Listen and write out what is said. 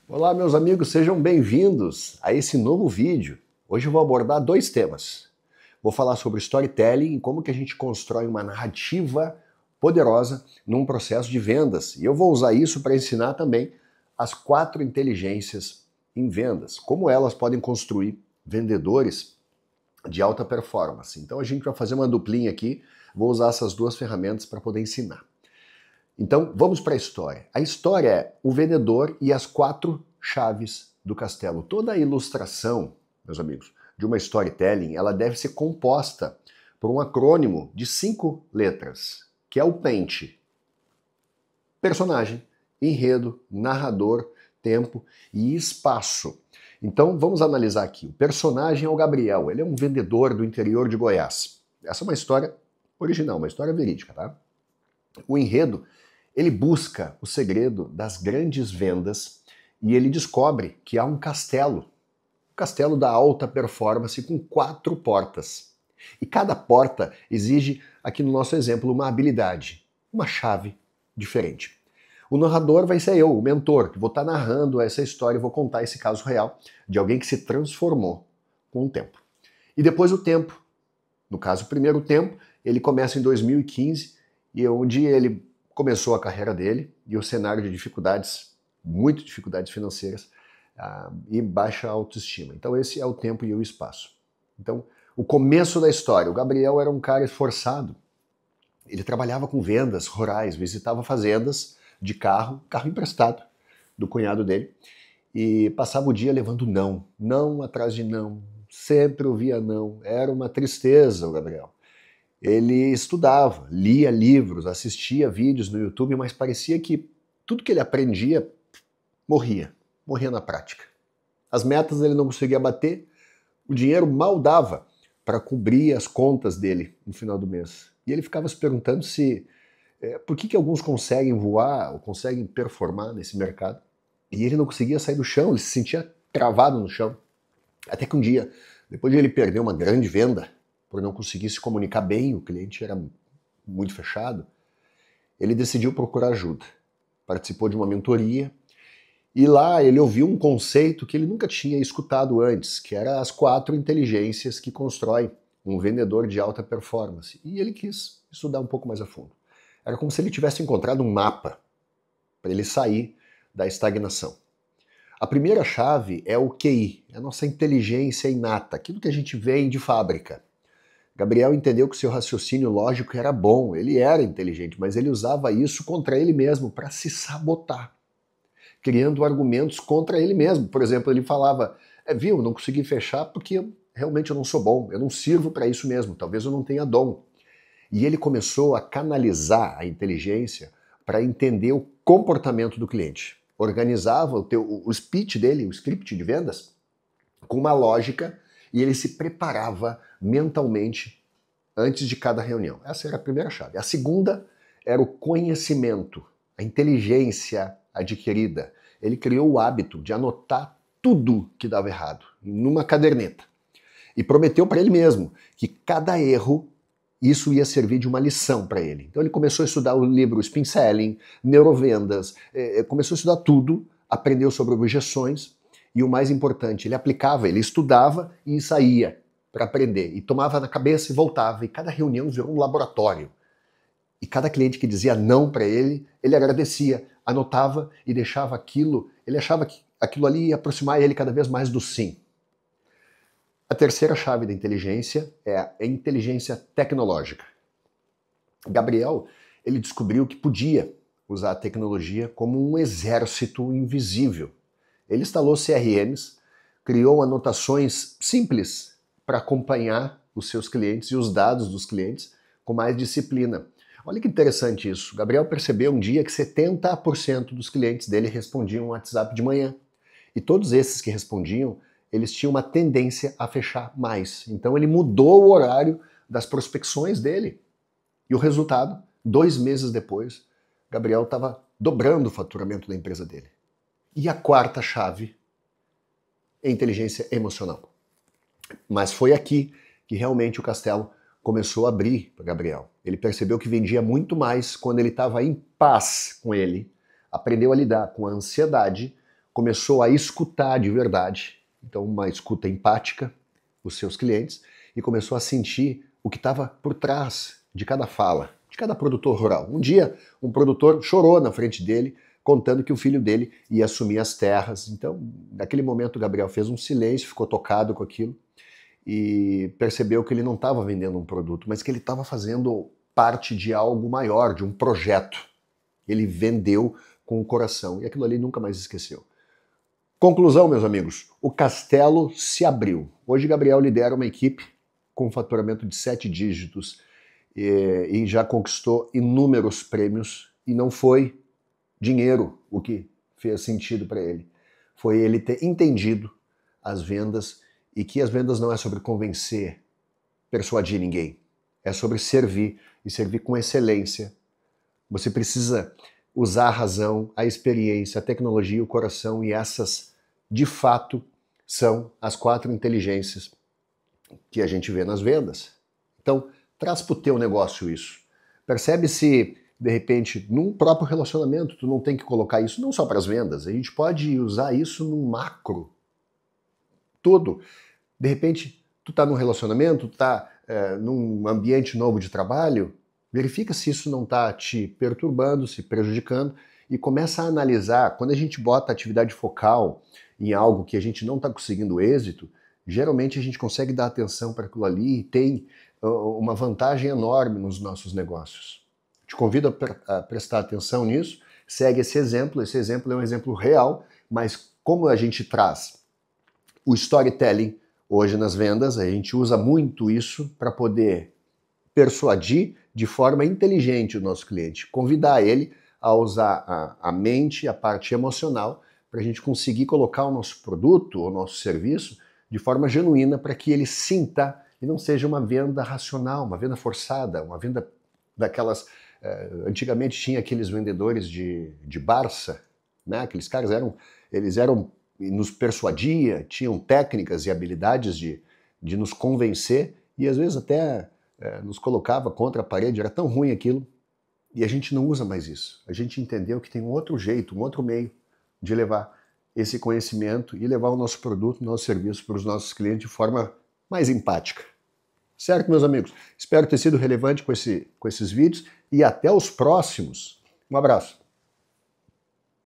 Olá, meus amigos, sejam bem-vindos a esse novo vídeo. Hoje eu vou abordar dois temas. Vou falar sobre storytelling e como que a gente constrói uma narrativa poderosa num processo de vendas. E eu vou usar isso para ensinar também as 4 inteligências em vendas, como elas podem construir vendedores de alta performance. Então a gente vai fazer uma duplinha aqui, vou usar essas duas ferramentas para poder ensinar. Então, vamos para a história. A história é o vendedor e as 4 chaves do castelo. Toda a ilustração, meus amigos, de uma storytelling, ela deve ser composta por um acrônimo de 5 letras, que é o PENT. Personagem, enredo, narrador, tempo e espaço. Então, vamos analisar aqui. O personagem é o Gabriel, ele é um vendedor do interior de Goiás. Essa é uma história original, uma história verídica, tá? O enredo, ele busca o segredo das grandes vendas e ele descobre que há um castelo da alta performance com 4 portas. E cada porta exige, aqui no nosso exemplo, uma habilidade, uma chave diferente. O narrador vai ser eu, o mentor, que vou estar narrando essa história e vou contar esse caso real de alguém que se transformou com o tempo. E depois o tempo. No caso, o primeiro tempo, ele começa em 2015 e onde ele começou a carreira dele e o cenário de dificuldades, muitas dificuldades financeiras e baixa autoestima. Então esse é o tempo e o espaço. Então, o começo da história. O Gabriel era um cara esforçado. Ele trabalhava com vendas rurais, visitava fazendas de carro emprestado do cunhado dele e passava o dia levando não atrás de não, sempre ouvia não. Era uma tristeza o Gabriel. Ele estudava, lia livros, assistia vídeos no YouTube, mas parecia que tudo que ele aprendia morria na prática. As metas ele não conseguia bater, o dinheiro mal dava para cobrir as contas dele no final do mês. E ele ficava se perguntando por que alguns conseguem voar ou conseguem performar nesse mercado e ele não conseguia sair do chão, ele se sentia travado no chão. Até que um dia, depois de ele perder uma grande venda, por não conseguir se comunicar bem, o cliente era muito fechado, ele decidiu procurar ajuda. Participou de uma mentoria e lá ele ouviu um conceito que ele nunca tinha escutado antes, que era as 4 inteligências que constroem um vendedor de alta performance. E ele quis estudar um pouco mais a fundo. Era como se ele tivesse encontrado um mapa para ele sair da estagnação. A primeira chave é o QI, é a nossa inteligência inata, aquilo que a gente vem de fábrica. Gabriel entendeu que seu raciocínio lógico era bom, ele era inteligente, mas ele usava isso contra ele mesmo, para se sabotar, criando argumentos contra ele mesmo. Por exemplo, ele falava, viu, não consegui fechar porque realmente eu não sou bom, eu não sirvo para isso mesmo, talvez eu não tenha dom. E ele começou a canalizar a inteligência para entender o comportamento do cliente. Organizava o speech dele, o script de vendas, com uma lógica e ele se preparava mentalmente antes de cada reunião. Essa era a primeira chave. A segunda era o conhecimento, a inteligência adquirida. Ele criou o hábito de anotar tudo que dava errado numa caderneta e prometeu para ele mesmo que cada erro isso ia servir de uma lição para ele. Então ele começou a estudar o livro Spin Selling, neurovendas, começou a estudar tudo, aprendeu sobre objeções e o mais importante, ele aplicava, ele estudava e saía para aprender. E tomava na cabeça e voltava. E cada reunião virou um laboratório. E cada cliente que dizia não para ele, ele agradecia, anotava e deixava aquilo. Ele achava que aquilo ali ia aproximar ele cada vez mais do sim. A terceira chave da inteligência é a inteligência tecnológica. Gabriel, ele descobriu que podia usar a tecnologia como um exército invisível. Ele instalou CRMs, criou anotações simples para acompanhar os seus clientes e os dados dos clientes com mais disciplina. Olha que interessante isso. Gabriel percebeu um dia que 70% dos clientes dele respondiam o WhatsApp de manhã. E todos esses que respondiam, eles tinham uma tendência a fechar mais. Então ele mudou o horário das prospecções dele. E o resultado, 2 meses depois, Gabriel estava dobrando o faturamento da empresa dele. E a quarta chave é a inteligência emocional. Mas foi aqui que realmente o castelo começou a abrir para Gabriel. Ele percebeu que vendia muito mais quando ele estava em paz com ele, aprendeu a lidar com a ansiedade, começou a escutar de verdade, então uma escuta empática, os seus clientes, e começou a sentir o que estava por trás de cada fala, de cada produtor rural. Um dia, um produtor chorou na frente dele, contando que o filho dele ia assumir as terras. Então, naquele momento, o Gabriel fez um silêncio, ficou tocado com aquilo e percebeu que ele não estava vendendo um produto, mas que ele estava fazendo parte de algo maior, de um projeto. Ele vendeu com o coração e aquilo ali nunca mais esqueceu. Conclusão, meus amigos, o castelo se abriu. Hoje, Gabriel lidera uma equipe com um faturamento de 7 dígitos e já conquistou inúmeros prêmios e não foi dinheiro o que fez sentido para ele. Foi ele ter entendido as vendas e que as vendas não é sobre convencer, persuadir ninguém. É sobre servir e servir com excelência. Você precisa usar a razão, a experiência, a tecnologia, o coração, e essas, de fato, são as 4 inteligências que a gente vê nas vendas. Então, traz para o teu negócio isso. Percebe se, de repente, num próprio relacionamento, tu não tem que colocar isso não só para as vendas, a gente pode usar isso no macro. Tudo. De repente, tu está num relacionamento, tu está num ambiente novo de trabalho, verifica se isso não está te perturbando, se prejudicando, e começa a analisar. Quando a gente bota atividade focal em algo que a gente não está conseguindo êxito, geralmente a gente consegue dar atenção para aquilo ali e tem uma vantagem enorme nos nossos negócios. Te convido a prestar atenção nisso, segue esse exemplo é um exemplo real, mas como a gente traz o storytelling hoje nas vendas, a gente usa muito isso para poder persuadir de forma inteligente o nosso cliente, convidar ele a usar a mente, a parte emocional, para a gente conseguir colocar o nosso produto, o nosso serviço, de forma genuína para que ele sinta e não seja uma venda racional, uma venda forçada, uma venda daquelas... antigamente tinha aqueles vendedores de Barça, né? Aqueles caras eles nos persuadia, tinham técnicas e habilidades de nos convencer e às vezes até nos colocava contra a parede, era tão ruim aquilo, e a gente não usa mais isso. A gente entendeu que tem um outro jeito, um outro meio de levar esse conhecimento e levar o nosso produto, o nosso serviço para os nossos clientes de forma mais empática. Certo, meus amigos? Espero ter sido relevante com esses vídeos e até os próximos. Um abraço.